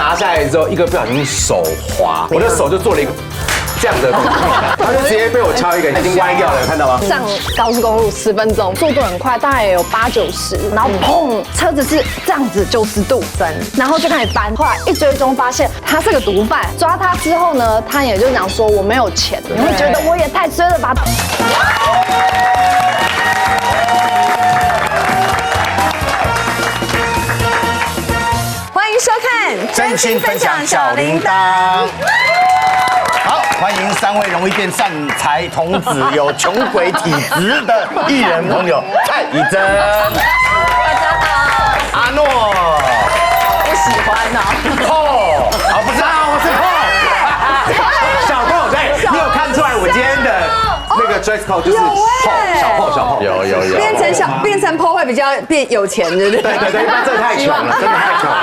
拿下来之后，一个不小心手滑，我的手就做了一个这样的动作，他就直接被我敲一个，已经歪掉了，看到吗？上高速公路10分钟，速度很快，大概也有8、90，然后砰，车子是这样子90度翻，然后就开始翻。后来一追踪发现他是个毒贩，抓他之后呢，他也就讲说我没有钱，你会觉得我也太衰了吧？欢迎收看真心分享小铃铛。好，欢迎3位容易变善财童子、有穷鬼体质的艺人朋友蔡宜真、大家好，阿诺、不喜欢哦。好，不是啊，我是小炮，对，你有看出来我今天的那个 dress code 就是小炮，有。变成 PO 会比较变有钱，对不对？对，那这太穷了，真的太穷了。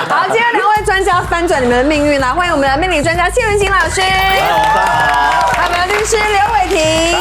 好，今天2位专家翻转你们的命运，来欢迎我们的命理专家谢文琴老师，还有我们的律师刘伟霆。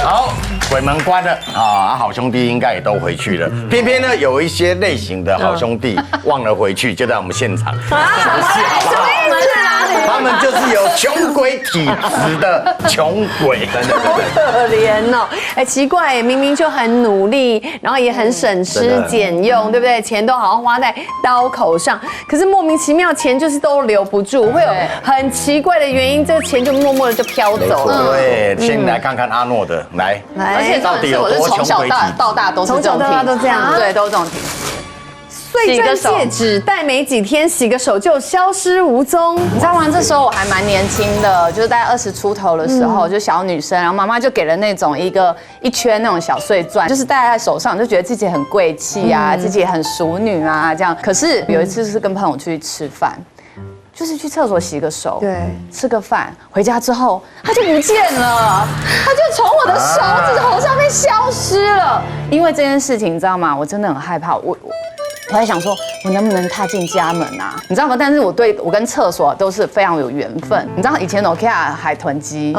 好，鬼门关了啊，好兄弟应该也都回去了。偏偏呢，有一些类型的好兄弟忘了回去，就在我们现场。什么意思啊？他们就是有穷鬼体质的穷鬼，真的。好可怜哦！哎，奇怪，明明就很努力，然后也很省吃俭用，对不对？钱都好像花在刀口上，可是莫名其妙钱就是都留不住，会有很奇怪的原因，这个钱就默默的就飘走了。对，先来看看阿诺的，来，而且到底有多穷鬼体质？到大都是这种从小到大都这样对，都是这种体质。碎钻戒指戴没几天，洗个手就消失无踪。你知道吗？这时候我还蛮年轻的，就是大概20出头的时候，就小女生，然后妈妈就给了那种一圈那种小碎钻，就是戴在手上，就觉得自己很贵气啊，自己也很淑女啊这样。可是有一次是跟朋友去吃饭。就是去厕所洗个手，对，吃个饭，回家之后他就不见了，他就从我的手指头上面消失了。因为这件事情，你知道吗？我真的很害怕，我在想说，我能不能踏进家门啊？你知道吗？但是我跟厕所都是非常有缘分。你知道以前 Nokia 海豚机，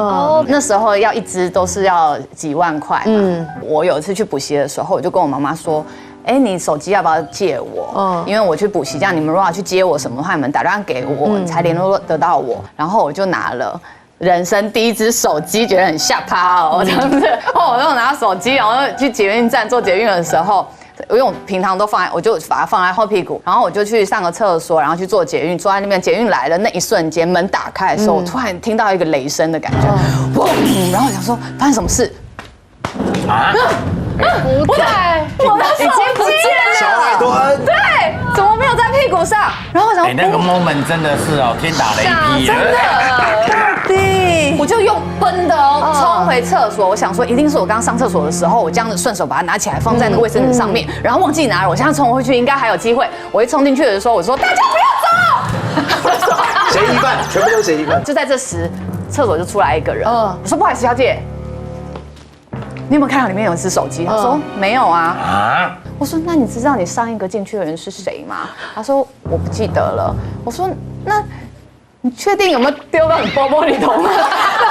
那时候要一只都是要几万块嘛。我有一次去补习的时候，我就跟我妈妈说。哎，你手机要不要借我？因为我去补习，这样你们如果要去接我什么的话，你们打电话给我，才联络得到我。然后我就拿了人生第一只手机，觉得很吓趴哦，这样子。然后我就拿手机，然后去捷运站做捷运的时候。因为我平常都我就把它放在后屁股，然后我就去上个厕所，然后去做捷运，坐在那边，捷运来了那一瞬间，门打开的时候，我突然听到一个雷声的感觉，砰！然后我想说发生什么事？啊？不对，我的手机小海豚，对，怎么没有在屁股上？然后我想，那个 moment 真的是哦，天打雷劈，真的，对，我就用奔的冲回厕所。我想说，一定是我刚刚上厕所的时候，我这样子顺手把它拿起来放在那个卫生纸上面，然后忘记拿了。我现在冲回去应该还有机会。我一冲进去的时候，我说大家不要走，嫌疑犯，全部都嫌疑犯。就在这时，厕所就出来一个人，我说不好意思，小姐。你有没有看到里面有一只手机？他说没有啊。我说那你知道你上一个进去的人是谁吗？他说我不记得了。我说那你确定有没有丢到你包包里头吗？然后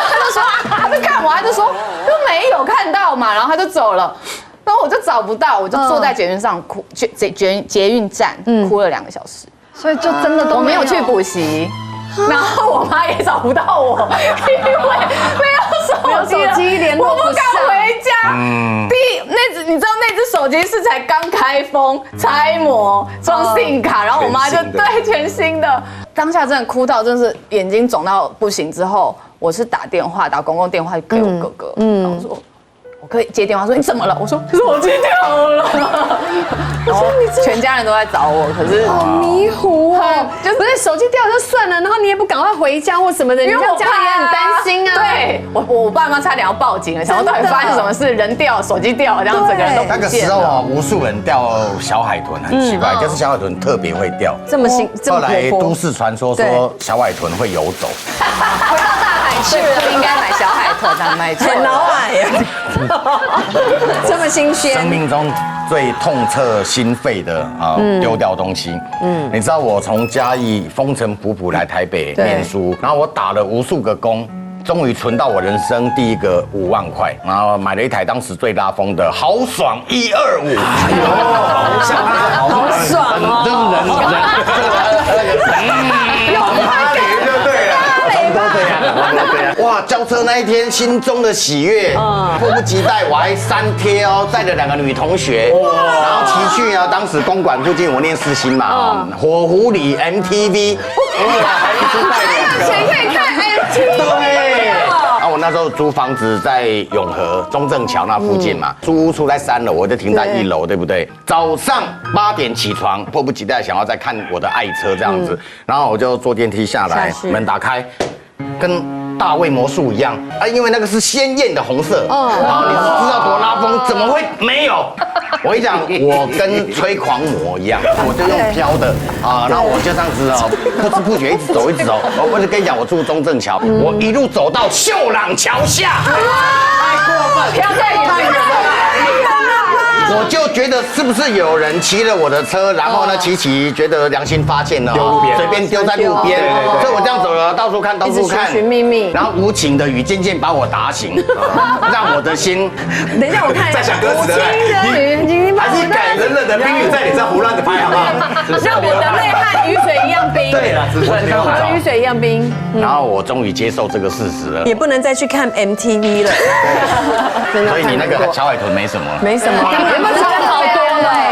他就说，他就看我，他就说都没有看到嘛，然后他就走了。然后我就找不到，我就坐在捷运上哭，捷运站哭了2个小时。所以就真的都我没有去补习。然后我妈也找不到我，因为没有手机联络不上，我不敢回家。你知道那只手机是才刚开封、拆模、装 SIM 卡，然后我妈就对全新的，当下真的哭到真是眼睛肿到不行。之后我是打公共电话给我哥哥，然后说。我可以接电话说你怎么了？我说手机掉了。然后全家人都在找我，可是好迷糊哦。就不是手机掉就算了，然后你也不赶快回家或什么的，你这样家里也很担心啊。对，我爸妈差点要报警了，想说到底发生什么事，人掉，手机掉，这样整个人都不见了。那个时候啊，无数人钓小海豚，很奇怪，就是小海豚特别会钓。这么后来都市传说说小海豚会游走。回到大海去了，不应该买小海豚啊，买错了。很老矮呀。这么新鲜，生命中最痛彻心肺的丢掉东西。你知道我从嘉义风尘仆仆来台北念书，然后我打了无数个工，终于存到我人生第一个5万块，然后买了一台当时最拉风的豪爽125。好爽哦！哇，交车那一天心中的喜悦，迫不及待，我还3贴哦，载了2个女同学，然后骑去啊，当时公馆附近我念世新嘛，火狐狸 MTV， 钱可以看 MTV。对。啊，我那时候租房子在永和中正桥那附近嘛，租屋处在3楼，我就停在1楼，对不对？早上8点起床，迫不及待想要再看我的爱车这样子，然后我就坐电梯下来，门打开，跟大卫魔术一样啊，因为那个是鲜艳的红色，然后你知道多拉风，怎么会没有？我跟你讲，我跟吹狂魔一样，我就用飘的啊，然后我就这样子哦，不知不觉一直走，我就跟你讲，我住中正桥，我一路走到秀朗桥下，太过分，飘在太远了。我就觉得是不是有人骑了我的车，然后呢骑觉得良心发现了，丢路边随便丢在路边，所以我这样走了，到处看，寻觅觅，然后无情的雨渐渐把我打醒，让我的心。等一下我看在想歌词的，还是感人冷的冰雨在脸上胡乱的拍，好不好？让我的泪和雨水一样冰。对了，只是和雨水一样冰。然后我终于接受这个事实了，也不能再去看 MTV 了。所以你那个小海豚没什么，没什么。有没有差好多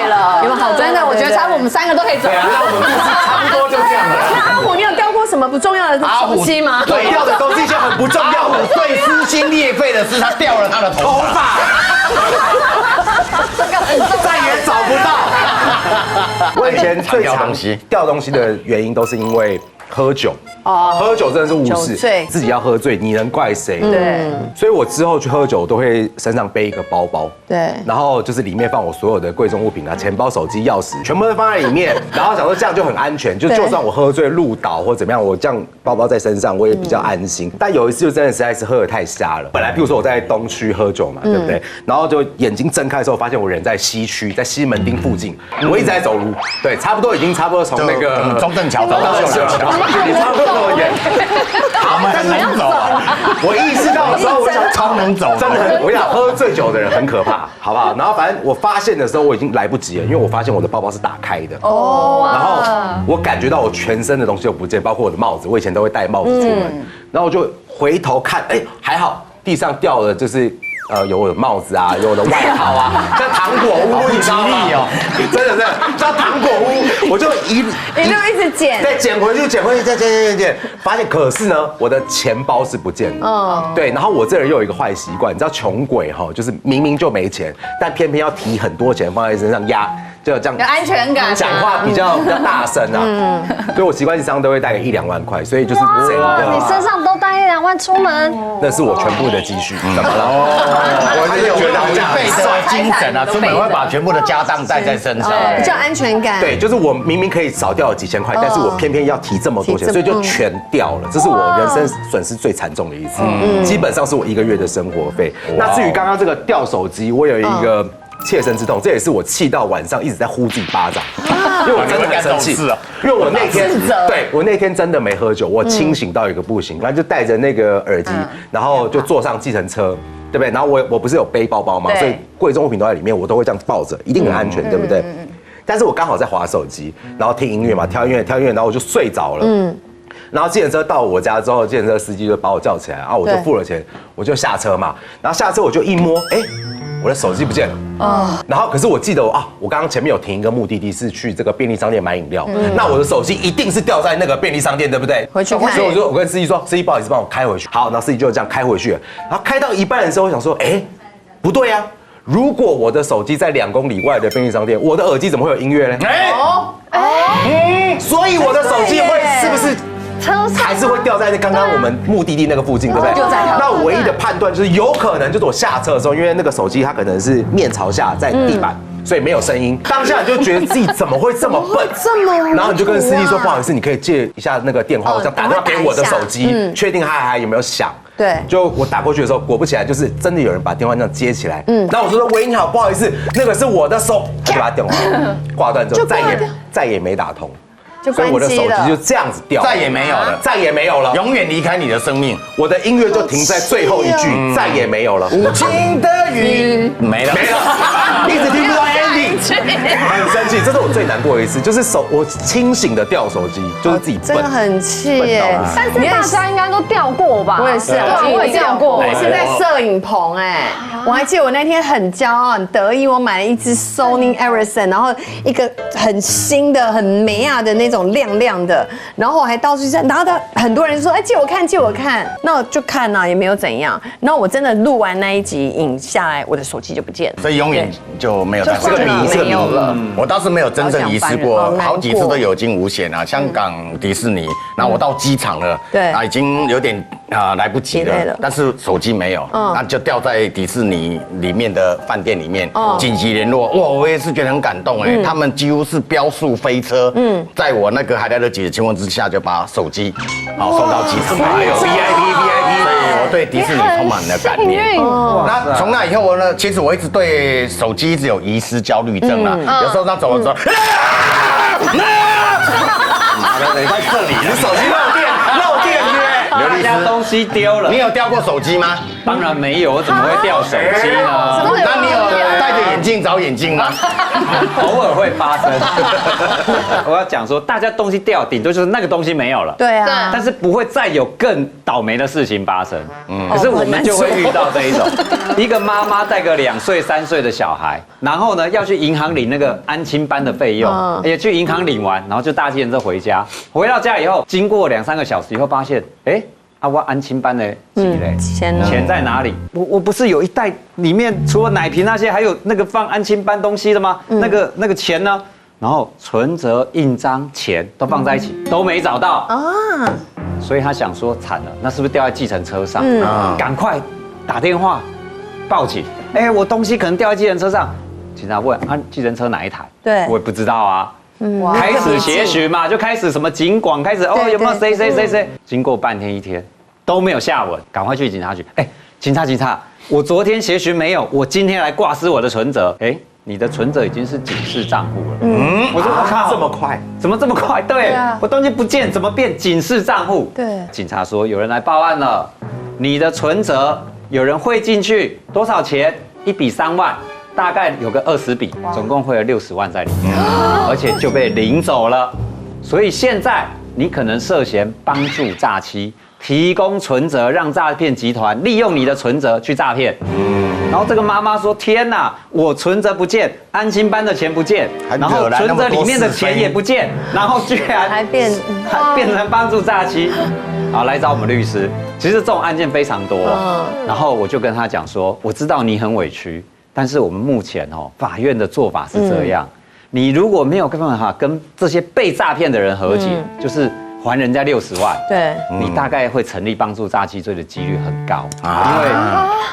了？有没有好？真的，我觉得差不多我们3个都可以走。对啊，那我们差不多就这样了。那阿虎，你有掉过什么不重要的东西吗？对，掉的东西就很不重要。我最撕心裂肺的是他掉了他的头发，再也找不到。我以前最常掉东西的原因都是因为喝酒。喝酒真的是误事，自己要喝醉，你能怪谁？对，所以我之后去喝酒都会身上背一个包包，对，然后就是里面放我所有的贵重物品啊，钱包、手机、钥匙，全部都放在里面，然后想说这样就很安全，就算我喝醉路倒或怎么样，我这样包包在身上，我也比较安心。但有一次就真的实在是喝得太瞎了，本来比如说我在东区喝酒嘛，对不对？然后就眼睛睁开的时候，发现我人在西区，在西门町附近，我一直在走路，对，差不多从那个中正桥走到秀朗桥，你差不多那么远。他们很能走，我意识到的时候，我想超能走，真的很，我想喝醉酒的人很可怕，好不好？然后反正我发现的时候，我已经来不及了，因为我发现我的包包是打开的哦，然后我感觉到我全身的东西都不见，包括我的帽子，我以前都会戴帽子出门，然后我就回头看，哎，还好地上掉了就是。有我的帽子啊，有我的外套啊，像糖果屋，你知道吗？真的，像糖果屋，我就一路一直捡，对，捡回去，再捡，发现可是呢，我的钱包是不见的。对，然后我这人又有一个坏习惯，你知道穷鬼哈，就是明明就没钱，但偏偏要提很多钱放在身上压。就这样有安全感，讲话比较大声啊，所以我习惯上都会带个1-2万块，所以就是整个你身上都带1-2万出门，那是我全部的积蓄，怎么了？我就觉得这样备的精神啊，出门会把全部的家当带在身上，比较安全感。对，就是我明明可以少掉几千块，但是我偏偏要提这么多钱，所以就全掉了，这是我人生损失最惨重的一次，基本上是我1个月的生活费。那至于刚刚这个掉手机，我有一个。切身之痛，这也是我气到晚上一直在呼自己巴掌，因为我真的很生气，因为我那天对我那天真的没喝酒，我清醒到一个不行，然后就带着那个耳机，然后就坐上计程车，对不对？然后我不是有背包包嘛，所以贵重物品都在里面，我都会这样抱着，一定很安全，对不对？但是我刚好在滑手机，然后听音乐嘛，跳音乐，然后我就睡着了，然后计程车到我家之后，计程车司机就把我叫起来，然后我就付了钱，我就下车嘛，然后下车我就一摸，哎。我的手机不见了然后可是我记得我刚刚前面有停一个目的地是去这个便利商店买饮料，那我的手机一定是掉在那个便利商店，对不对？回去看，所以我跟司机说，司机不好意思帮我开回去。好，然后司机就这样开回去了，然后开到一半的时候，我想说，哎，不对啊，如果我的手机在2公里外的便利商店，我的耳机怎么会有音乐呢？所以我的手机会是不是？还是会掉在刚刚我们目的地那个附近，对不对？那我唯一的判断就是有可能就是我下车的时候，因为那个手机它可能是面朝下在地板，所以没有声音。当下你就觉得自己怎么会这么笨，然后你就跟司机说不好意思，你可以借一下那个电话，我想打电话给我的手机，确定还有没有响。对，就我打过去的时候，果不其然，就是真的有人把电话这样接起来。然后我说喂，你好，不好意思，那个是我的手，他就把电话挂断之后，再也没打通。所以我的手机就这样子掉，再也没有了，再也没有了，永远离开你的生命。我的音乐就停在最后一句，再也没有了。无情的雨没了，一直听不到 ending，去。很生气，这是我最难过的一次，就是我清醒的掉手机，就是自己真的笨。很气耶！但是大家应该都掉过吧？我也是啊，对，我也掉过。我是在摄影棚哎，我还记得我那天很骄傲、很得意，我买了一支 Sony Ericsson， 然后一个很新的、很美亚的那种亮亮的，然后我还到处在，然后很多人说，哎，借我看，借我看，那我就看啊，也没有怎样。然后我真的录完那一集影下来，我的手机就不见了，所以永远就没有再就换了没有了。我倒是没有真正遗失过，好几次都有惊无险啊。香港迪士尼，然后我到机场了，对啊，已经有点来不及了，但是手机没有，那就掉在迪士尼里面的饭店里面，紧急联络。哇，我也是觉得很感动哎，他们几乎是飙速飞车，在我那个还来得及的情况之下，就把手机送到机场。哎呦 VIP， 所以我对迪士尼充满了感念。那从那以后呢，其实我一直对手机一直有遗失焦虑症啊。有时候他走的时候，你在这里，你手机漏电大家东西丢了你，有掉过手机吗？当然没有，我怎么会掉手机呢？那你有戴着眼镜找眼镜吗？偶尔会发生。我要讲说，大家东西掉，顶多就是那个东西没有了。对啊，但是不会再有更倒霉的事情发生。可是我们就会遇到这一种，一个妈妈带个2岁、3岁的小孩，然后呢要去银行领那个安亲班的费用，也去银行领完，然后就搭计程车回家。回到家以后，经过2、3个小时以后，发现，我安亲班的钱在哪里？我不是有一袋里面除了奶瓶那些，还有那个放安亲班东西的吗？那个钱呢？然后存折、印章、钱都放在一起，都没找到啊。所以他想说惨了，那是不是掉在计程车上？赶快打电话报警。我东西可能掉在计程车上。警察问计程车哪一台？对，我也不知道啊。开始协寻嘛，就开始什么警广，开始有没有谁？经过半天一天都没有下文，赶快去警察局。警察，我昨天协寻没有，我今天来挂失我的存折。你的存折已经是警示账户了。我说我靠，这么快？怎么这么快？对，我东西不见，怎么变警示账户？对，警察说有人来报案了，你的存折有人汇进去，多少钱？1笔3万。大概有个20笔，总共会有60万在里面，而且就被领走了。所以现在你可能涉嫌帮助诈欺，提供存折让诈骗集团利用你的存折去诈骗。然后这个妈妈说：“天哪，我存折不见，安亲班的钱不见，然后存折里面的钱也不见，然后居然还变成帮助诈欺。”好，来找我们律师。其实这种案件非常多。然后我就跟他讲说：“我知道你很委屈。”但是我们目前法院的做法是这样，你如果没有办法跟这些被诈骗的人和解，就是还人家60万，对，你大概会成立帮助诈欺罪的几率很高，因为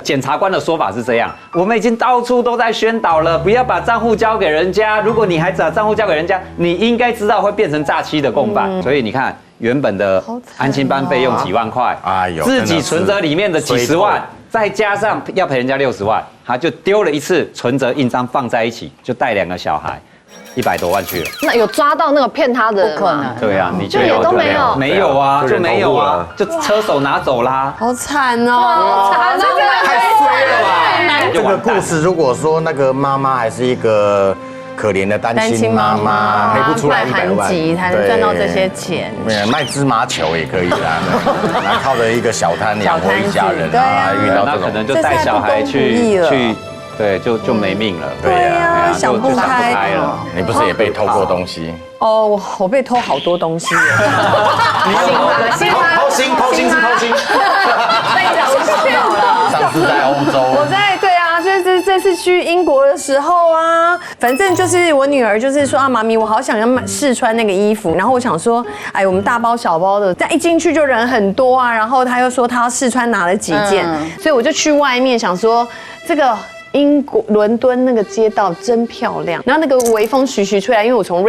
检察官的说法是这样，我们已经到处都在宣导了，不要把账户交给人家，如果你还把账户交给人家，你应该知道会变成诈欺的共犯，所以你看原本的安亲班费用几万块，自己存折里面的几十万。再加上要赔人家60万，他就丢了一次存折印章放在一起，就带2个小孩，100多万去了。那有抓到那个骗他的人吗？不可能。对啊，你就也都没有，没有啊，就没有啊，就车手拿走啦。好惨哦，惨了，太衰了吧！这个故事如果说那个妈妈还是一个可怜的单亲妈妈，赔不出来100万，才能赚到这些钱。卖芝麻球也可以啦，然后靠着一个小摊养活一家人啊，遇到这种那可能就带小孩去，对，就没命了。对呀，想不开了。你不是也被偷过东西？哦，我被偷好多东西。偷心是偷心。被找到了。上次在欧洲，我在对啊，就是这次去英国的时候啊，反正就是我女儿就是说啊，妈咪，我好想要试穿那个衣服，然后我想说，哎，我们大包小包的，但一进去就人很多啊，然后她又说她要试穿哪了几件，所以我就去外面想说这个。英国伦敦那个街道真漂亮，然后那个微风徐徐吹来，因为我从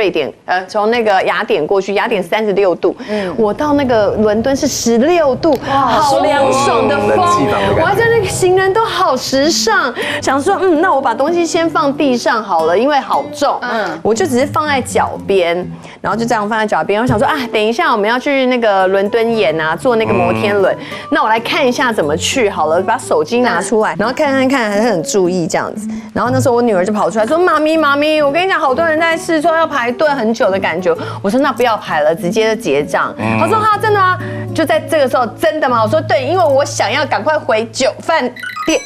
从那个雅典过去，雅典36度，我到那个伦敦是16度，好凉爽的风，我还在那个行人都好时尚，想说那我把东西先放地上好了，因为好重，我就只是放在脚边，然后就这样放在脚边，我想说啊，等一下我们要去那个伦敦眼啊，坐那个摩天轮，那我来看一下怎么去好了，把手机拿出来，然后看还是很注意。意这样子。然后那时候我女儿就跑出来说：“妈咪，妈咪，我跟你讲，好多人在试说要排队很久的感觉。”我说：“那不要排了，直接就结账。”她说：“哈，真的吗？”就在这个时候，真的吗？我说：“对，因为我想要赶快回饭店。”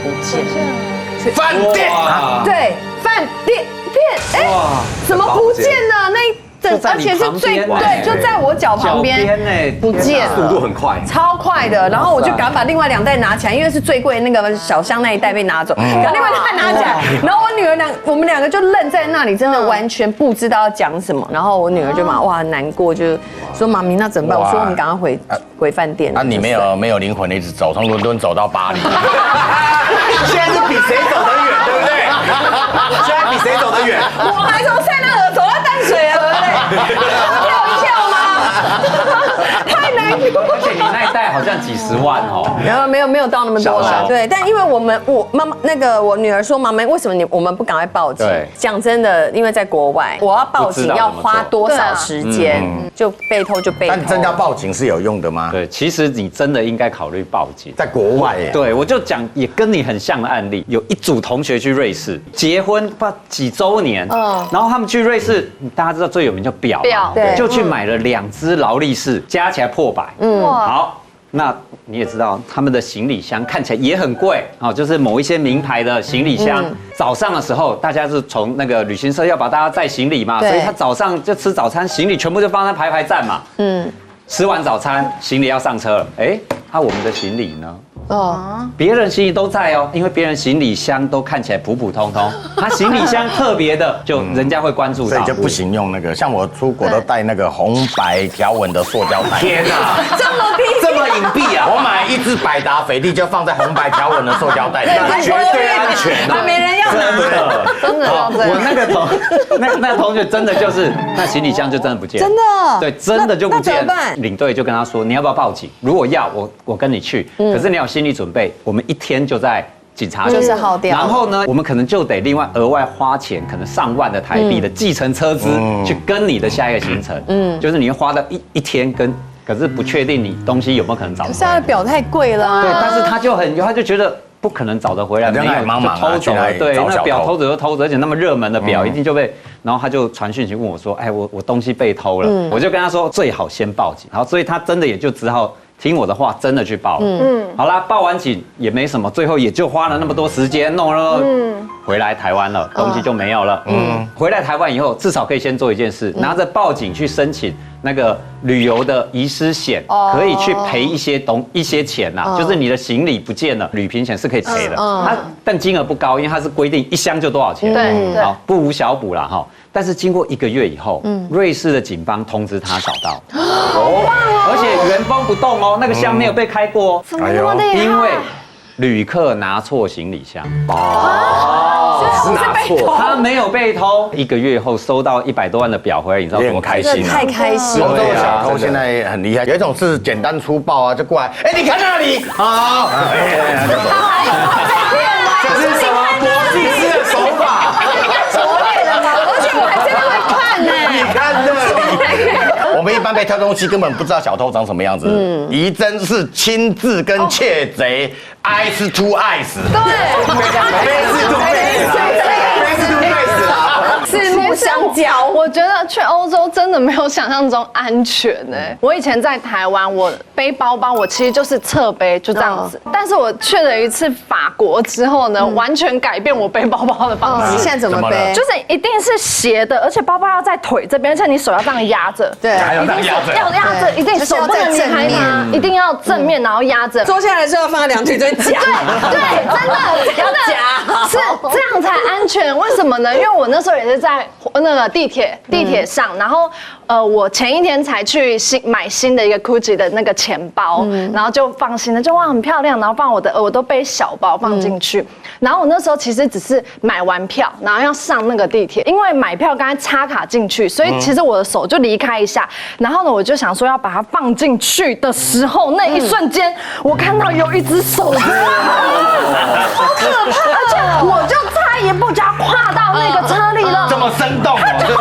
不见了，饭店对，饭店，怎么不见了？而且是对，就在我脚旁边，不见了，速度很快，超快的。然后我就赶快把另外2袋拿起来，因为是最贵那个小箱那一袋被拿走，把另外2袋拿起来。然后我女儿我们2个就愣在那里，真的完全不知道要讲什么。然后我女儿就哇难过，就说妈咪那怎么办？我说我们赶快回饭店。那你没有灵魂的一直走，从伦敦走到巴黎。现在是比谁走得远，对不对？现在比谁走得远？我还从塞纳河走到淡水了，对不对？跳一跳吗？太难过。而且你那一袋好像几10万哦。没有到那么多了。对，但因为我妈妈我女儿说妈妈为什么我们不赶快报警？对，讲真的，因为在国外，我要报警要花多少时间？就被偷就被偷。但真的要报警是有用的吗？对，其实你真的应该考虑报警。在国外耶。对，我就讲也跟你很像的案例，有一组同学去瑞士结婚，不知道几周年，然后他们去瑞士，大家知道最有名就表嘛，对，就去买了2只劳力士，加起来破100。好，那你也知道他们的行李箱看起来也很贵，就是某一些名牌的行李箱。早上的时候，大家是从那个旅行社要把大家载行李嘛，所以他早上就吃早餐，行李全部就放在排站嘛。吃完早餐，行李要上车了，我们的行李呢？别人行李都在哦，因为别人行李箱都看起来普普通通，他行李箱特别的，就人家会关注到，所以就不行用那个。像我出国都带那个红白条纹的塑胶袋。天哪，这么隐蔽啊！我买1只百达翡丽就放在红白条纹的塑胶袋里，绝对安全啊！没人要拿，真的要这样。我那个同学真的就是那行李箱就真的不见了，真的，对，真的就不见了。那怎么办？领队就跟他说，你要不要报警？如果要，我跟你去，可是你要有心理准备，我们1天就在警察局，就是耗掉。然后呢，我们可能就得另外额外花钱，可能上万的台币的计程车资，去跟你的下一个行程，就是你会花到一天跟。可是不确定你东西有没有可能找得回来。可是他的表太贵了。对，但是他就觉得不可能找得回来，没有就偷走了。对，那表偷走就偷走，而且那么热门的表一定就被，然后他就传讯息问我说，我东西被偷了，我就跟他说最好先报警，然后所以他真的也就只好听我的话，真的去报了。好啦，报完警也没什么，最后也就花了那么多时间弄了，回来台湾了，东西就没有了。回来台湾以后，至少可以先做一件事，拿着报警去申请那个旅游的遗失险，可以去赔一些钱呐，就是你的行李不见了，旅平险是可以赔的。但金额不高，因为它是规定1箱就多少钱，对，好，不无小补啦哈。但是经过1个月以后，瑞士的警方通知他找到，而且原封不动哦，那个箱没有被开过哦，怎么那么厉害？因为旅客拿错行李箱。是拿错，他没有被偷。1个月后收到100多万的表回来，你知道多开心啊？太开心欧洲的小偷了。现在很厉害，有一种是简单粗暴啊，就过来，你看那里，好，这是什么国际式的手法？而且我还真的会看呢。你看那里，我们一般被偷东西根本不知道小偷长什么样子。仪真是亲自跟窃贼 eyes to eyes。对，四目相交。我觉得去欧洲真的没有想象中安全哎。我以前在台湾，我背包包，我其实就是侧背，就这样子。但是我去了一次法国之后呢，完全改变我背包包的方式。你现在怎么背？就是一定是斜的，而且包包要在腿这边，而且你手要这样压着。对，一定是要压着，一定手不能离开它，一定要正面，然后压着。坐下来之后放在2腿这边夹。对，真的要夹，是这样才安全。为什么呢？因为我那时候也是在那个地铁上，然后我前一天才去买新的一个 Gucci 的那个钱包，然后就放心了，就哇很漂亮，然后放我都背小包放进去，然后我那时候其实只是买完票，然后要上那个地铁，因为买票刚才插卡进去，所以其实我的手就离开一下，然后呢我就想说要把它放进去的时候，那一瞬间我看到有一只手，好可怕，而且我就差一步就要跨到那个车里了，这么生动哦，这样，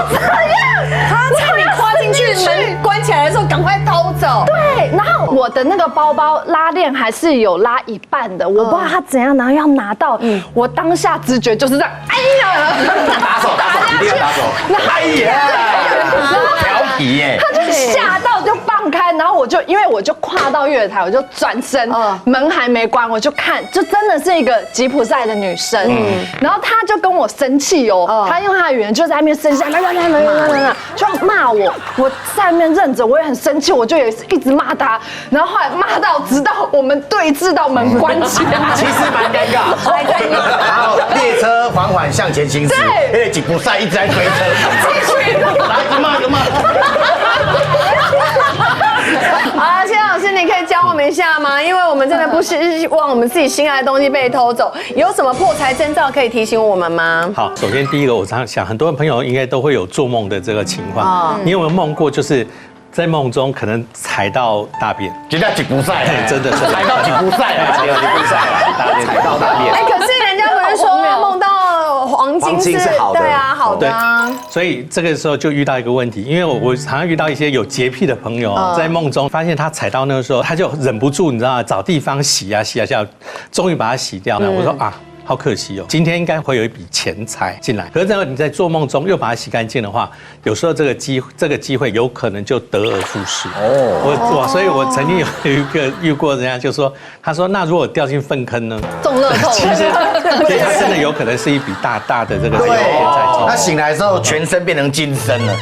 他差点跨进去，门关起来的时候赶快逃走。走。对，然后我的那个包包拉链还是有拉一半的，我不知道他怎样，然后要拿到，我当下直觉就是这样，哎呀，打手，一定要打手，哎呀，调皮耶，他就吓到就放开，然后因为我就跨到月台，我就转身，门还没关，我就看，就真的是一个吉普赛的女生，然后他就跟我生气哦，他用他的语言就在那边生气，就骂我，我在那边认着，我也很生气，我就也是一直骂他，然后后来骂到直到我们对峙到门关起来，其实蛮尴尬。然后列车缓缓向前行驶，因为吉普赛一直在追车，继续来一直骂。好，谢老师，你可以教我们一下吗？因为我们真的不希望我们自己心爱的东西被偷走，有什么破财征兆可以提醒我们吗？好，首先第一个，我常想，很多朋友应该都会有做梦的这个情况。你有没有梦过，就是在梦中可能踩到大便？就叫吉普赛，真的是踩到吉普赛，踩到大便。哎，可是人家不是说梦到黄金是好的，对啊，好的啊。所以这个时候就遇到一个问题，因为我常常遇到一些有洁癖的朋友，在梦中发现他踩到那个时候，他就忍不住，你知道吗？找地方洗啊，终于把它洗掉了。我说啊。好可惜哦，今天应该会有一笔钱财进来，可是你在做梦中又把它洗干净的话，有时候这个机会有可能就得而复失哦。所以我曾经有一个遇过人家就说，他说那如果掉进粪坑呢？中乐透，其实它真的有可能是一笔大大的这个钱财进来。他醒来之后全身变成金身了。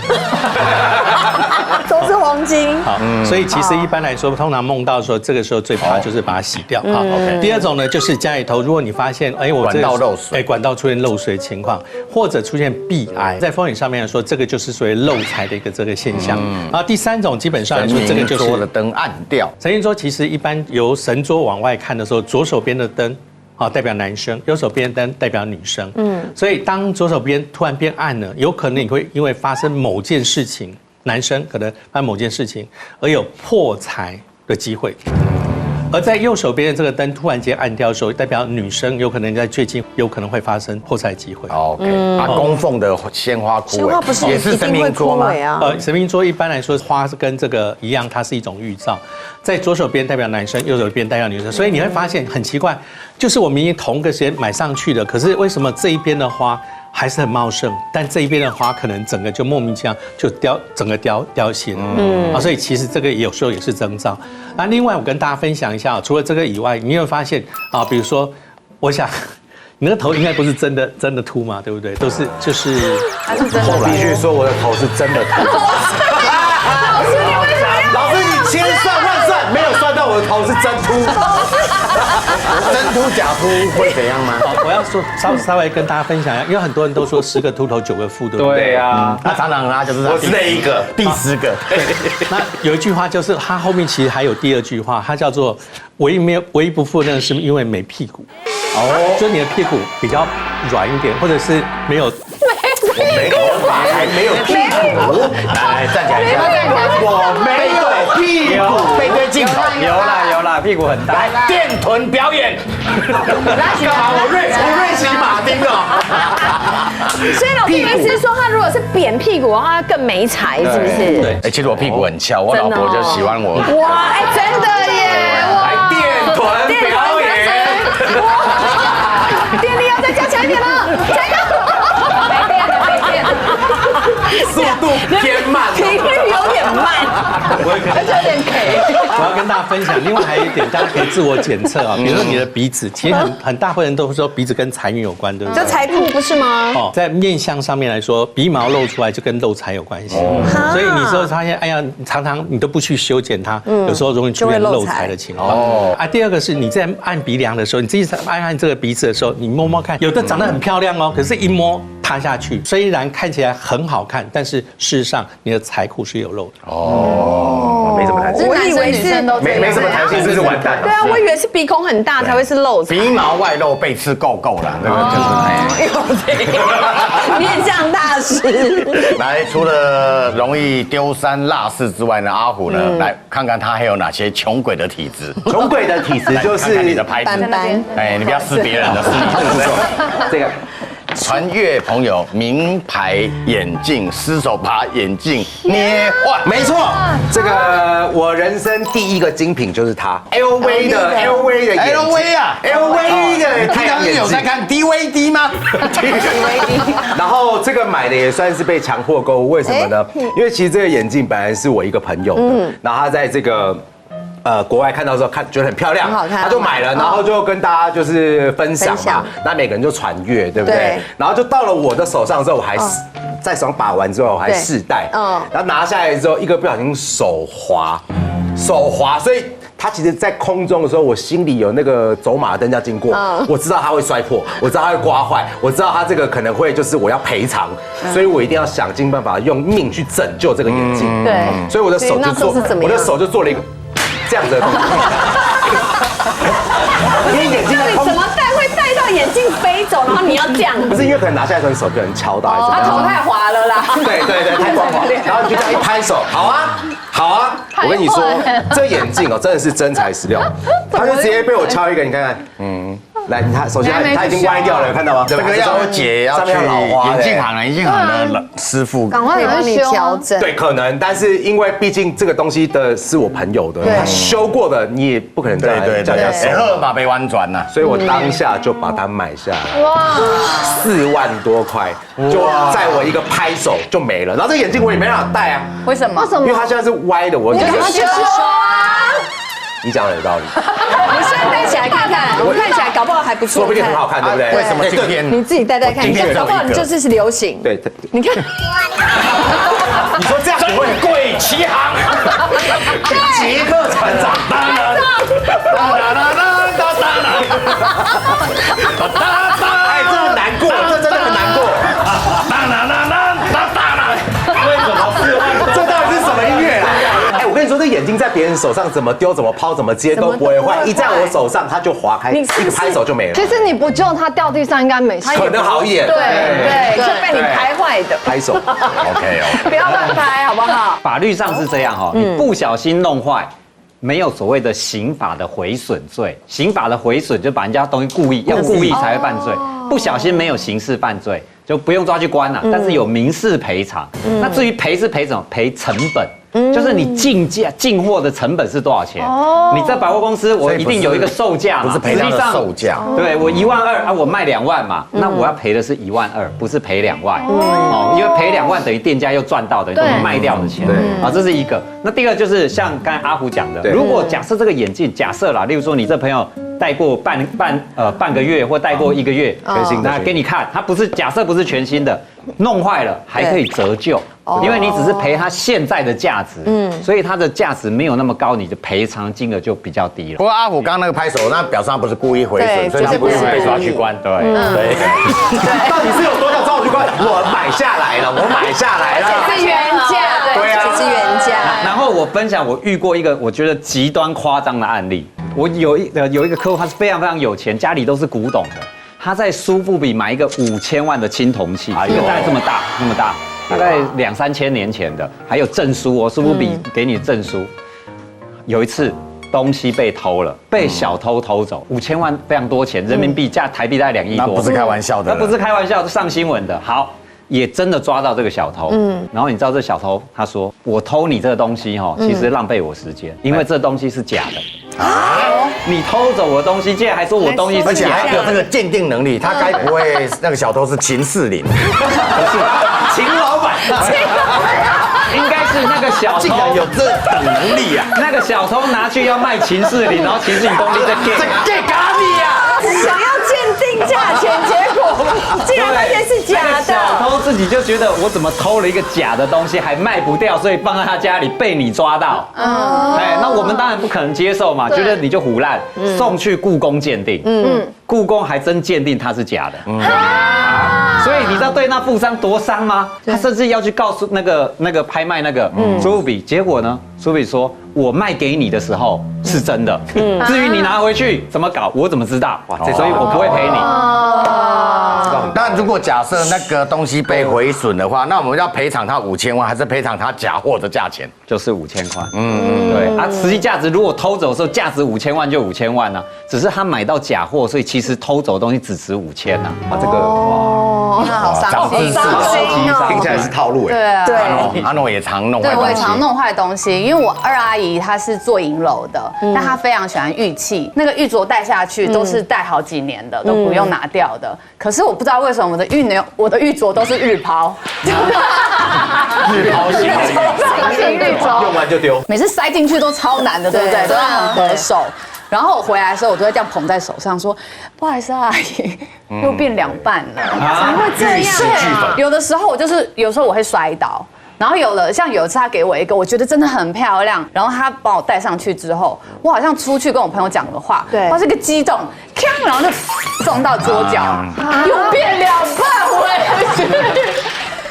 都是黄金。好，所以其实一般来说，通常梦到说这个时候最怕就是把它洗掉。好，第二种呢，就是家里头，如果你发现，哎，我管道漏水，管道出现漏水情况，或者出现壁癌，在风水上面来说，这个就是属于漏财的一个这个现象。然后第三种，基本上来说，这个就是神桌的灯暗掉。神明桌其实一般由神桌往外看的时候，左手边的灯。好，代表男生，右手边灯代表女生。所以当左手边突然变暗了，有可能你会因为发生某件事情，男生可能发生某件事情而有破财的机会。而在右手边的这个灯突然间暗掉的时候，代表女生有可能在最近有可能会发生破财机会。OK， 供奉的鲜花枯鲜花不是也是神明桌吗？神明桌一般来说花是跟这个一样，它是一种预兆，在左手边代表男生，右手边代表女生，所以你会发现很奇怪，就是我明明同个时间买上去的，可是为什么这一边的花还是很茂盛，但这一边的花可能整个就莫名其妙就整个凋谢了。所以其实这个有时候也是征兆。那另外我跟大家分享一下，除了这个以外，你有发现啊，比如说，我想你那个头应该不是真的秃嘛，对不对？都是就是还是真的。我必须说我的头是真的秃。老师，你千算万算没有算到我的头是真秃。真秃假秃会怎样吗？我要说稍微跟大家分享一下，因为很多人都说10个秃头9个富，对不对？对啊，那常常他就是我是那一个第10个。那有一句话就是，它后面其实还有第二句话，它叫做唯一不富呢，是因为没屁股。就你的屁股比较软一点，或者是没有。没头发还没有屁股，来站起来一下。我没有屁股，背对镜头。有啦，屁股很大。来电臀表演。干嘛？我瑞奇马丁哦。所以老师意思是说，他如果是扁屁股的话，他更没财，是不是？对。哎，其实我屁股很翘，我老婆就喜欢我。哇，哎，真的耶！来电臀表演。哇，电力要再加强一点了，加油！速度偏慢，频率有点慢，而且有点 K。我要跟大家分享，另外还有一点，大家可以自我检测啊，比如说你的鼻子，其实很大部分人都会说鼻子跟财运有关，对不对？就财库不是吗？在面相上面来说，鼻毛露出来就跟漏财有关系，所以你之后发现，哎呀，常常你都不去修剪它，有时候容易出现漏财的情况。第二个是你在按鼻梁的时候，你自己按这个鼻子的时候，你摸摸看，有的长得很漂亮哦，可是一摸塌下去，虽然看起来很好看，但是事实上你的财库是有漏的。没什么弹性，我以为是没什么弹性，这是完蛋了。对啊，我以为是鼻孔很大才会是漏财。鼻毛外露，被吃够了，这个就是面相大师。来，除了容易丢三落四之外呢，阿虎呢，来看看他还有哪些穷鬼的体质。穷鬼的体质就是看看你的牌子，哎，你不要撕别人的，撕你的。这个。传阅朋友名牌眼镜，失手把眼镜捏坏。没错，这个我人生第一个精品就是它，LV 的眼镜 LV 啊，LV 的太阳眼镜。有在看 DVD 吗？然后这个买的也算是被强迫购物，为什么呢？因为其实这个眼镜本来是我一个朋友的，然后他在这个。国外看到之后觉得很漂亮，很好看他就买了，然后就跟大家就是分享嘛，那每个人就传阅，对不对？然后就到了我的手上之后，我还在手上把玩之后，我还试戴，然后拿下来之后，一个不小心手滑，所以。它其实，在空中的时候，我心里有那个走马灯要经过，我知道它会摔破，我知道它会刮坏，我知道它这个可能会就是我要赔偿，所以我一定要想尽办法用命去拯救这个眼镜。对，所以我的手就做了一个这样子的动作。因为眼镜你怎么戴会戴到眼镜飞走，然后你要这样？不是因为可能拿下来的时候手就很敲到，他头太滑了啦。对，太光滑，然后你就这样一拍手，好啊，我跟你说，这眼镜哦真的是真材实料，他就直接被我敲一个，你看看，来，他首先他已经歪掉了，有看到吗？这个要解，要去眼镜行的师傅赶快帮你调整。对，可能，但是因为毕竟这个东西的是我朋友的，他修过的，你也不可能对叫人家收，二把被弯转了，所以我当下就把它买下来，哇，4万多块，就在我一个拍手就没了。然后这个眼镜我也没办法戴啊，为什么？因为它现在是歪的，我你赶快去说啊！你讲的有道理，你现在戴起来看看，我看起来搞不好还不错，说不定很好看，对不对？为什么今天你自己戴戴看，搞不好你就是流行。对，你看，你说这样珍贵奇行，杰克船长，哎，这很难过，这真的很难过。为什么4万多？这到底是什么音乐啊？哎，我跟你说，这眼睛在别人手上怎么丢、怎么抛、怎么接都不会坏，一在我手上它就划开，一个拍手就没了。其实你不救它掉地上应该没事，可能好一点。对，就被你拍坏的。拍手 OK 哦，不要乱拍，好不好？法律上是这样哈，你不小心弄坏。没有所谓的刑法的毁损罪，刑法的毁损就把人家东西故意才会犯罪，不小心没有刑事犯罪就不用抓去关了，但是有民事赔偿。那至于赔是赔什么？赔成本。就是你进货的成本是多少钱？你在百货公司，我一定有一个售价嘛，不是赔他的售价。对，我1万2啊，我卖2万嘛，那我要赔的是1万2，不是赔2万。哦，因为赔2万等于店家又赚到，等于我卖掉的钱。啊，这是一个。那第二个就是像刚才阿虎讲的，如果假设这个眼镜，假设啦，例如说你这朋友戴过半个月或戴过1个月，全新的，那给你看，它假设不是全新的，弄坏了还可以折旧。因为你只是赔它现在的价值，所以它的价值没有那么高，你的赔偿金额就比较低了。不过阿虎刚刚那个拍手，那表示他不是故意毁损，所以他不是被抓去关。对，到底是有多少抓我去关？我买下来了，是原价，对啊，是原价。然后我分享我遇过一个我觉得极端夸张的案例，我有一个客户，他是非常非常有钱，家里都是古董的，他在苏富比买一个5000万的青铜器，一个大概这么大。大概2、3千年前的，还有证书哦，苏富比给你的证书。有一次东西被偷了，被小偷偷走，5000万非常多钱，人民币台币大概2亿多，那不是开玩笑的，那不是开玩笑，上新闻的。好，也真的抓到这个小偷。然后你知道这小偷他说，我偷你这个东西哈，其实浪费我时间，因为这东西是假的。你偷走我的东西，竟然还说我东西是假的，而且还有这个鉴定能力，他该不会那个小偷是秦4林？不是，秦老板，应该是那个小偷竟然有这等能力啊！那个小偷拿去要卖秦4林，然后秦4林东西在给咖喱啊！想要鉴定价钱，结果竟然那些是假的。小偷自己就觉得我怎么偷了一个假的东西还卖不掉，所以放在他家里被你抓到。哎，那我们当然不可能接受嘛，觉得你就唬烂，送去故宫鉴定。故宫还真鉴定它是假的。所以你知道对那富商多伤吗？他甚至要去告诉那个拍卖那个苏富比，结果呢，苏富比说我卖给你的时候是真的，至于你拿回去怎么搞，我怎么知道？所以我不会赔你。那如果假设那个东西被毁损的话，那我们要赔偿他5000万，还是赔偿他假货的价钱？就是5000块。对啊，实际价值如果偷走的时候价值5000万就5000万啊，只是他买到假货，所以其实偷走的东西只值5000啊。这个哇，好伤心，听起来是套路哎。对啊，对，阿诺也常弄坏对，东西，我也常弄坏东西，因为我2阿姨姨她是做银楼的，但她非常喜欢玉器，那个玉镯戴下去都是戴好几年的，都不用拿掉的。可是我不知道为什么我的玉镯都是日抛，日抛型的玉镯用完就丢。每次塞进去都超难的，对不对？都要很合手。然后我回来的时候，我都会这样捧在手上，说：“不好意思啊，阿姨，又变2半了。”怎么会这样？对，有的时候有时候我会摔倒。然后像有一次他给我一个，我觉得真的很漂亮，然后他帮我戴上去之后，我好像出去跟我朋友讲个话，对，他是个激动，锵，然后就撞到桌角，又变2半回去。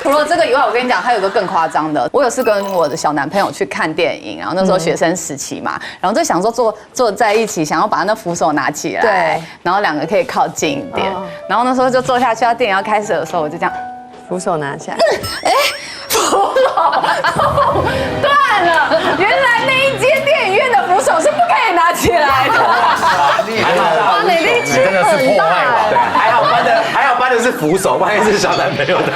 除了这个以外，我跟你讲，还有个更夸张的。我有次跟我的小男朋友去看电影，然后那时候学生时期嘛，然后就想说坐在一起，想要把那扶手拿起来，对，然后2个可以靠近一点。然后那时候就坐下去，到电影要开始的时候，我就这样扶手拿起来，扶手断了。原来那一间电影院的扶手是不可以拿起来的。哇，你力气真的是破坏王。对，还好搬的是扶手，万一是小男朋友的。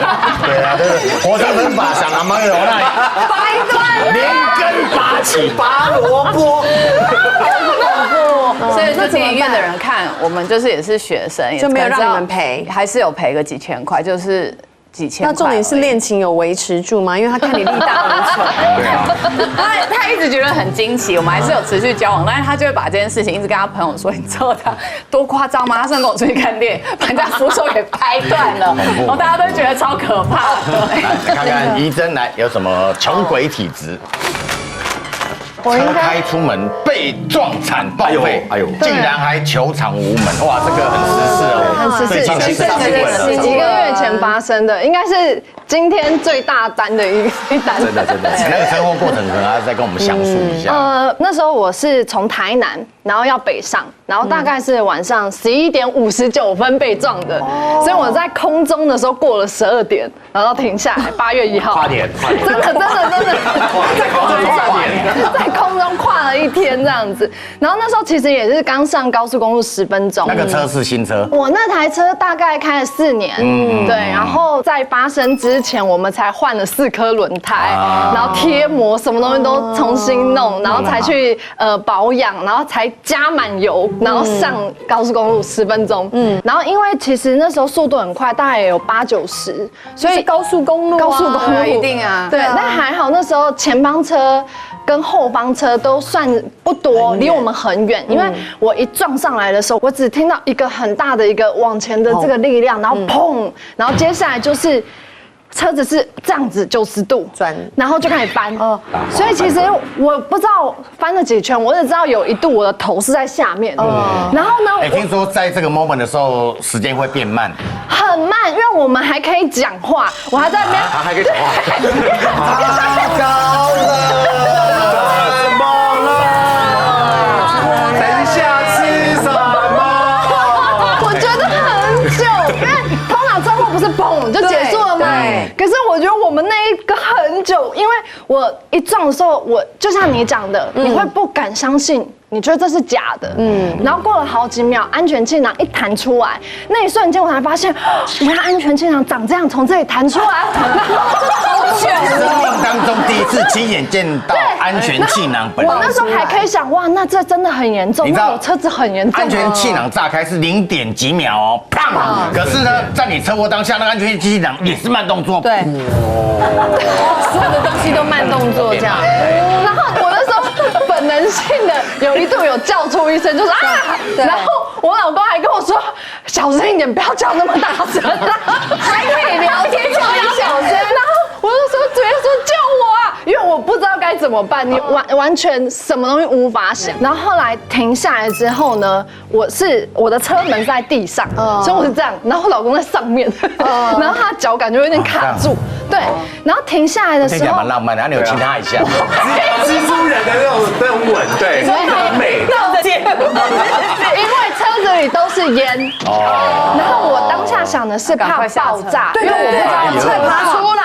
对啊，就是活生生把小男朋友那里掰断，连根拔起，拔萝卜。所以这电影院的人看我们就是也是学生，就没有让你们赔，还是有赔个几千块，就是几千块。那重点是恋情有维持住吗？因为他看你力大无穷。对啊，他一直觉得很惊奇，我们还是有持续交往，但是他就会把这件事情一直跟他朋友说，你知道他多夸张吗？他上次跟我出去看电影，把人家扶手给拍断了，然后大家都觉得超可怕的。来看看怡珍来有什么穷鬼体质。车开出门被撞惨报废，竟然还求偿无门，哇，这个很时事哦，很时事，几个月前发生的，应该是今天最大单的一单。真的。那个车祸过程可能要再跟我们详述一下。那时候我是从台南，然后要北上，然后大概是晚上11点59分被撞的，所以我在空中的时候过了12点，然后停下来，8月1号，跨年，真的，在空中跨了1天这样子。然后那时候其实也是刚上高速公路10分钟。那个车是新车，我那台车大概开了4年，对，然后在发生之前我们才换了4颗轮胎，然后贴膜什么东西都重新弄，然后才去保养，然后才加满油，然后上高速公路10分钟。然后因为其实那时候速度很快，大概也有80-90，所以高速公路一定啊，对，但还好那时候前方车跟后方车都算不多，离我们很远。因为我一撞上来的时候，我只听到一个很大的一个往前的这个力量，然后砰，然后接下来就是车子是这样子90度转，然后就开始翻。所以其实我不知道翻了几圈，我只知道有一度我的头是在下面。然后呢，听说在这个 moment 的时候，时间会变慢，很慢，因为我们还可以讲话，我还在那边，他还可以讲话。糟糕了，怎么了？等一下吃什么？我觉得很久，因为通常车祸不是砰就结束了吗？可是我觉得我们那一个很久，因为我一撞的时候，我就像你讲的，你会不敢相信。你觉得这是假的，然后过了好几秒，安全气囊一弹出来，那一瞬间我才发现，原来安全气囊长这样，从这里弹出来，好久生命当中第一次亲眼见到安全气囊本人。我那时候还可以想，哇，那这真的很严重，那我车子很严重。安全气囊炸开是0点几秒哦，砰！可是呢，在你车祸当下，那个安全气囊也是慢动作，对，所有的东西都慢动作这样。然后我那时候本能性的一度有叫出一声，就是啊，然后我老公还跟我说小声一点，不要叫那么大声，还可以聊天叫小声，然后我就说直接说救我啊，因为我不知道该怎么办，你完全什么东西无法想。然后后来停下来之后呢，我的车门在地上，所以我是这样，然后我老公在上面，然后他脚感觉有点卡住，对，然后停下来的时候，听起来蛮浪漫的，你有亲他一下，蜘蛛人的那种吻，对，很美。因为车子里都是烟，然后我当下想的是怕爆炸，因为我不知道会爬出来。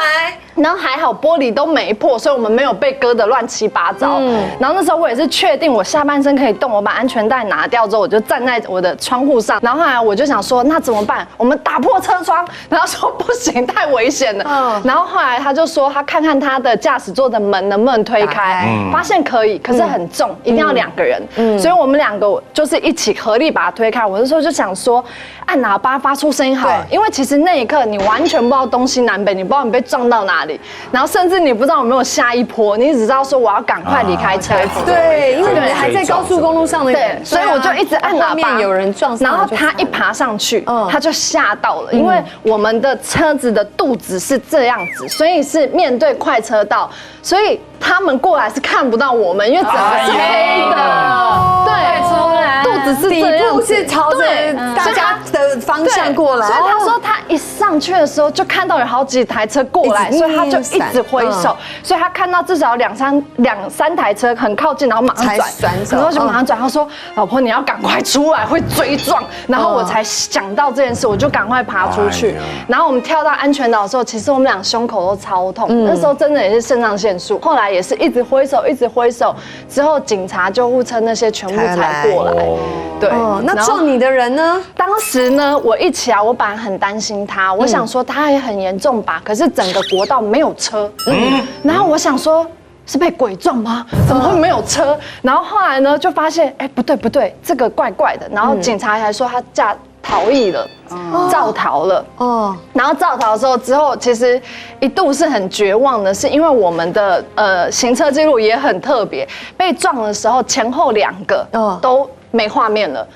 然后还好玻璃都没破，所以我们没有被割得乱七八糟。然后那时候我也是确定我下半身可以动，我把安全带拿掉之后，我就站在我的窗户上。然后后来我就想说，那怎么办？我们打破车窗。然后说不行，太危险了。然后后来他就说，他看看他的驾驶座的门能不能推开，发现可以，可是很重，一定要2个人。所以我们2个就是一起合力把它推开。我那时候就想说，按喇叭发出声音好了，因为其实那一刻你完全不知道东西南北，你不知道你被撞到哪里，然后甚至你不知道有没有下一波，你只知道说我要赶快离开车子。对，因为你们还在高速公路上的，对，所以我就一直按喇叭，后面有人撞上，然后他一爬上去，他就吓到了，因为我们的车子的肚子是这样子，所以是面对快车道，所以他们过来是看不到我们，因为整个是黑的，对，肚子是这样子，是朝着大家的方向过来。所以他说他一上去的时候就看到有好几台车过来，所以他就一直挥手，所以他看到至少两三台车很靠近，然后马上转，然后就马上转。他说：“老婆，你要赶快出来，会追撞。”然后我才想到这件事，我就赶快爬出去。然后我们跳到安全岛的时候，其实我们俩胸口都超痛，那时候真的也是肾上腺素。后来也是一直挥手，一直挥手，之后警察、救护车那些全部才过来。对，那撞你的人呢？当时呢，我一起来，我本来很担心他，我想说他也很严重吧，可是整个国道没有车，然后我想说。是被鬼撞吗？怎么会没有车？然后后来呢，就发现，哎，不对，这个怪怪的。然后警察还说他逃逸了，肇逃了。然后肇逃的时候之后，其实一度是很绝望的，是因为我们的行车记录也很特别，被撞的时候前后2个都没画面了，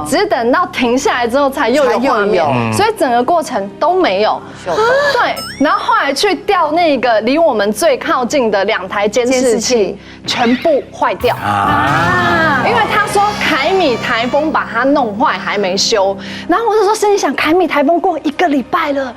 只等到停下来之后才又有画面，所以整个过程都没有。对，然后后来去调那个离我们最靠近的2台监视器，全部坏掉啊！因为他说凯米台风把它弄坏，还没修。然后我那时候心里想，凯米台风过1个礼拜了，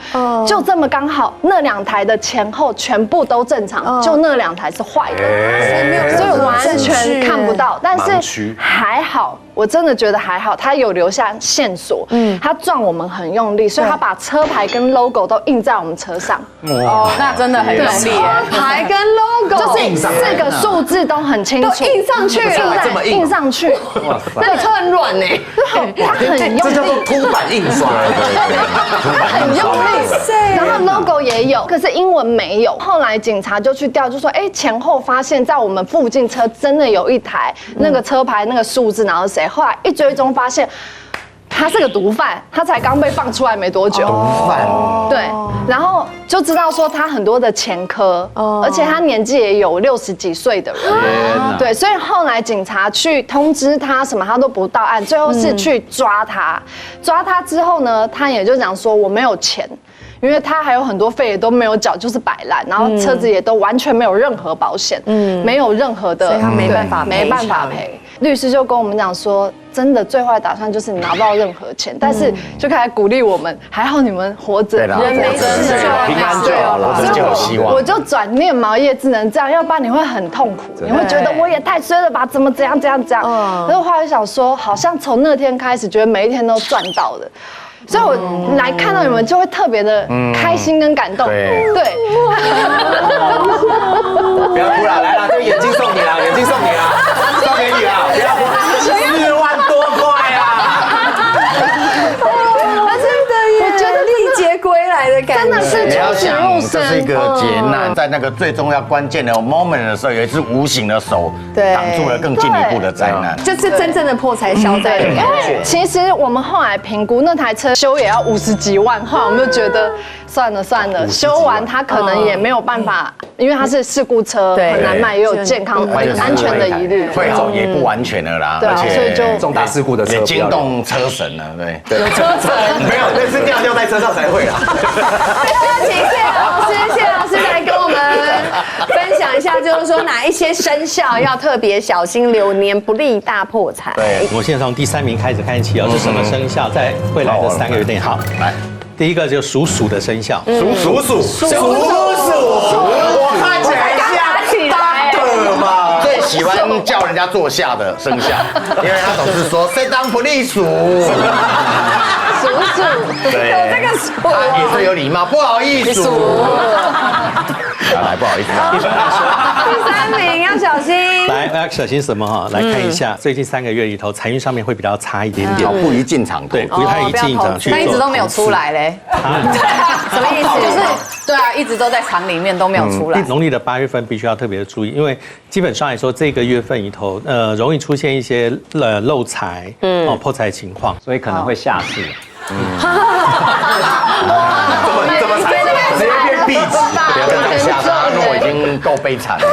就这么刚好，那2台的前后全部都正常，就那2台是坏的，所以完全看不到。但是还好。我真的觉得还好，他有留下线索。他撞我们很用力，所以他把车牌跟 logo 都印在我们车上。哦，那真的很用力。车牌跟 logo 就是4个数字都很清楚，都印上去了，印上去。那你车很软呢，他很用力，这叫做凸版印刷。他很用力，然后 logo 也有，可是英文没有。后来警察就去调，就说，哎，前后发现在我们附近车真的有1台，那个车牌那个数字，然后谁？后来一追踪发现，他是个毒贩，他才刚被放出来没多久。毒贩，对，然后就知道说他很多的前科，而且他年纪也有60几岁的人。对，所以后来警察去通知他什么，他都不到案，最后是去抓他。抓他之后呢，他也就讲说我没有钱。因为他还有很多费也都没有缴，就是摆烂，然后车子也都完全没有任何保险，没有任何的，所以他没办法赔。律师就跟我们讲说，真的最坏打算就是你拿不到任何钱，但是就开始鼓励我们，还好你们活着，人没事就平安就好了，就有希望。我就转念嘛，也只能这样，要不然你会很痛苦，你会觉得我也太衰了吧，怎么怎样。可是后来想说，好像从那天开始，觉得每一天都赚到了。所以我来看到你们就会特别的开心跟感动，对。不要哭了，来了，这个眼镜送你了，眼镜送你了，送给你了，不要哭，4万多块啊！真的耶，我觉得历劫归来的感觉，真的是出死入生。这是一个劫难，在那个最重要关键的 moment 的时候，有一只无形的手挡住了更进一步的灾难，就是真正的破财消灾的感觉。其实我们后来评估那台车修也要50几万，后来我们就觉得算了，修完它可能也没有办法，因为它是事故车，很难卖，也有健康安全的疑虑，会好也不完全了啦，对啊，所以就重大事故的车也惊动车神了，对，有车神没有，那是尿在车上才会啦。请谢老师来跟我们分享一下，就是说哪一些生肖要特别小心，流年不利大破财。对，我现在从第3名开始看起哦，是什么生肖在未来的3个月内？好，来，第一个就属鼠的生肖，属鼠，我看起来像大的嘛，最喜欢叫人家坐下的生肖，因为他总是说谁当不隶属。对，有这个数也是有礼貌，不好意思。来，不好意思啊。第3名要小心。来，要小心什么哈？来看一下，最近3个月里头，财运上面会比较差一点点。不宜进场，对，不太宜进场去做。那一直都没有出来嘞，什么意思？就是对啊，一直都在厂里面都没有出来。农历的8月份必须要特别的注意，因为基本上来说，这个月份里头，容易出现一些漏财、破财情况，所以可能会下市。怎么才直接变壁纸？不要再这样下他，因为我已经够悲惨了。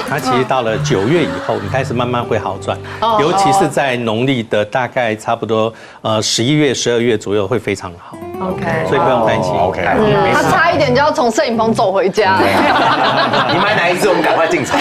它其实到了9月以后，你开始慢慢会好转，尤其是在农历的大概差不多11月、12月左右会非常好。OK，所以不用担心。OK，他差一点就要从摄影棚走回家。你买哪一支？我们赶快进场。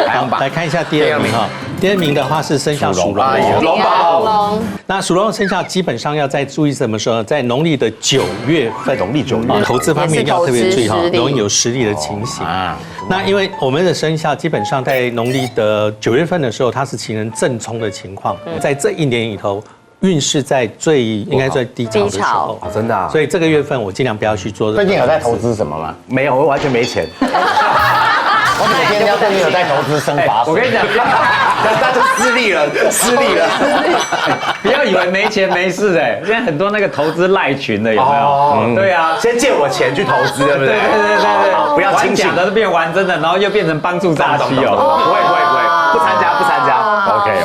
排行榜来看一下第2名哈。第2名的话是生肖属龙，龙宝。那属龙的生肖基本上要在注意什么时候？在农历的9月份，农历9月，投资方面要特别注意哈也是投资失利，容易有失利的情形。啊，那因为我们的生肖基本上在农历的9月份的时候，它是情人正冲的情况，在这一年里头。运势在应该最低潮的时候，真的啊。所以这个月份我尽量不要去做。最近有在投资什么吗？没有，我完全没钱。我每天要最近有在投资生发水。我跟你讲，那就失利了，失利了。不要以为没钱没事哎，现在很多那个投资赖群的有没有？对啊，先借我钱去投资，对不对？对，不要玩清醒假的变玩真的，然后又变成帮助诈欺哦。不会，不参加。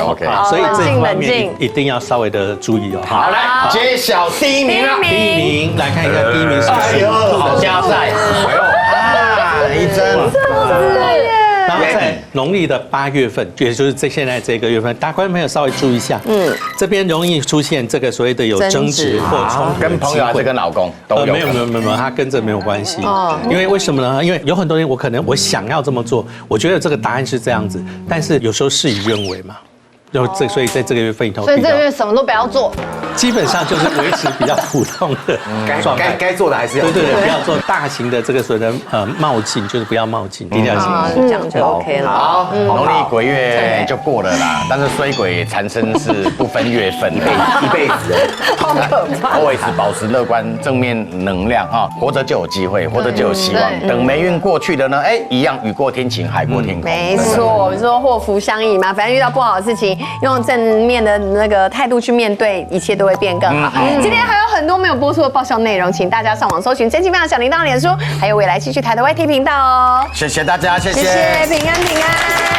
OK，所以这方冷静面一定要稍微的注意哦。好，来揭晓第1名了。第1名来看一下，第1名是属兔好的加赛，一针。然后在农历的8月份，也就是现在这个月份，大家观众朋友稍微注意一下，这边容易出现这个所谓的有争执或冲突的跟朋友还是跟老公都有？没有，他跟这没有关系。因为为什么呢？因为有很多人，我想要这么做，我觉得这个答案是这样子，但是有时候事与愿违嘛。所以在这个月份里头，所以这个月什么都不要做，基本上就是维持比较普通的状态。该做的还是要做。对，不要做大型的这个所谓的冒进，就是不要冒进，低调型。这样就 OK 了。好，农历鬼月就过了啦，但是衰鬼缠身是不分月份，一辈子。好可怕。always 保持乐观正面能量哈，活着就有机会，活着就有希望。等霉运过去的呢，一样雨过天晴，海过天空。没错，我们说祸福相依嘛，反正遇到不好的事情，用正面的那个态度去面对，一切都会变更好。今天还有很多没有播出的爆笑内容，请大家上网搜寻真心分享小铃铛脸书，还有未来继续台的 YT 频道哦。谢谢大家，谢谢谢，平安平安。